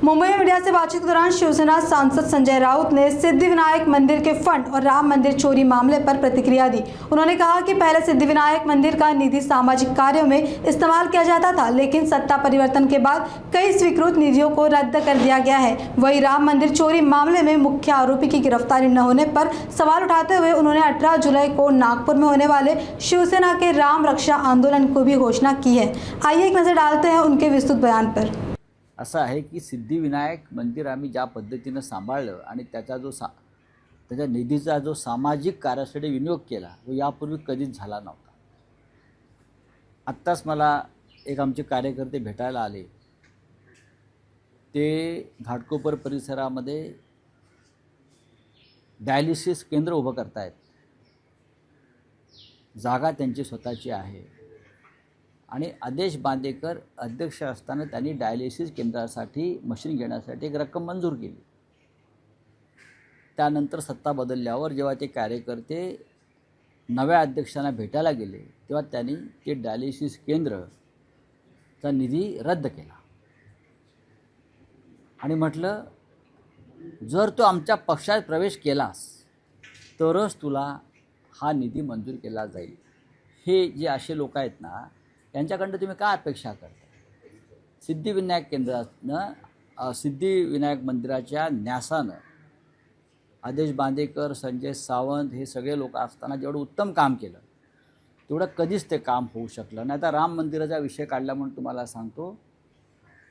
मुंबई में मीडिया से बातचीत के दौरान शिवसेना सांसद संजय राउत ने सिद्धिविनायक मंदिर के फंड और राम मंदिर चोरी मामले पर प्रतिक्रिया दी। उन्होंने कहा कि पहले सिद्धिविनायक मंदिर का निधि सामाजिक कार्यों में इस्तेमाल किया जाता था, लेकिन सत्ता परिवर्तन के बाद कई स्वीकृत निधियों को रद्द कर दिया गया है। वहीं राम मंदिर चोरी मामले में मुख्य आरोपी की गिरफ्तारी न होने पर सवाल उठाते हुए उन्होंने 18 जुलाई को नागपुर में होने वाले शिवसेना के राम रक्षा आंदोलन को भी घोषणा की है। आइए एक नजर डालते हैं उनके विस्तृत बयान पर। असं आहे की सिद्धिविनायक मंदिर आम्ही ज्या पद्धतीनं सांभाळलं आणि त्याचा त्याच्या निधीचा जो सामाजिक कार्यासाठी विनियोग केला तो यापूर्वी कधीच झाला नव्हता। आत्ताच मला एक आमचे कार्यकर्ते भेटायला आले। ते घाटकोपर परिसरामध्ये डायलिसिस केंद्र उभं करतायत। जागा त्यांची स्वतःची आहे आणि आदेश बांदेकर अध्यक्ष असताना त्यांनी डायलिसिस केंद्रासाठी मशीन घेण्यासाठी एक रक्कम मंजूर केली। त्यानंतर सत्ता बदलल्यावर जेव्हा ते कार्यकर्ते नव्या अध्यक्षांना भेटायला गेले तेव्हा त्यांनी ते डायलिसिस केंद्रचा निधी रद्द केला आणि म्हटलं जर तू आमच्या पक्षात प्रवेश केलास तरच तुला हा निधी मंजूर केला जाईल। हे जे असे लोक आहेत ना यांच्याकडून तुम्ही काय अपेक्षा करता? सिद्धिविनायक केंद्रानं सिद्धिविनायक मंदिराच्या न्यासानं आदेश बांदेकर, संजय सावंत हे सगळे लोक असताना जेवढं उत्तम काम केलं तेवढं कधीच ते काम होऊ शकलं नाही। आता राम मंदिराचा विषय काढला म्हणून तुम्हाला सांगतो,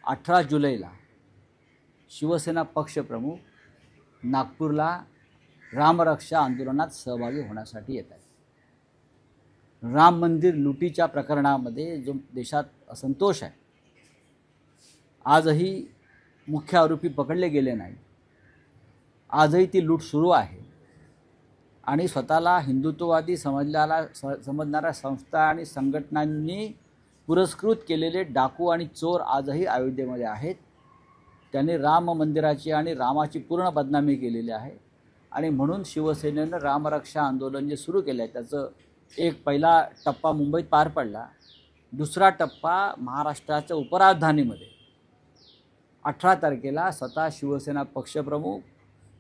18 जुलैला शिवसेना पक्षप्रमुख नागपूरला रामरक्षा आंदोलनात सहभागी होण्यासाठी येत आहेत। राम मंदिर लुटीच्या प्रकरणामध्ये जो देशात असंतोष आहे, आजही मुख्य आरोपी पकडले गेले नाही। आजही ती लूट सुरू आहे आणि स्वतःला हिंदुत्ववादी समजणाऱ्या संस्था आणि संघटनांनी पुरस्कृत केलेले डाकू आणि चोर आजही अयोध्येमध्ये आहेत। त्यांनी राम मंदिराची आणि रामाची पूर्ण बदनामी केलेली आहे आणि म्हणून शिवसेनेनं रामरक्षा आंदोलन जे सुरू केलं आहे त्याचं एक पहिला टप्पा मुंबईत पार पडला। दुसरा टप्पा महाराष्ट्राच्या उपराजधानीमध्ये 18 तारखेला स्वतः शिवसेना पक्षप्रमुख,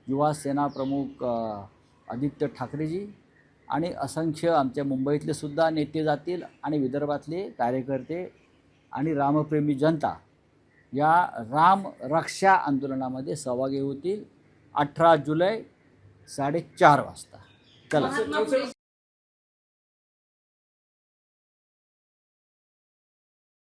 युवा सेना प्रमुख आदित्य ठाकरेजी आणि असंख्य आमच्या मुंबईतले सुद्धा नेते जातील आणि विदर्भातले कार्यकर्ते आणि रामप्रेमी जनता या राम रक्षा आंदोलनामध्ये सहभागी होतील 18 जुलै 4:30 वाजता। चला।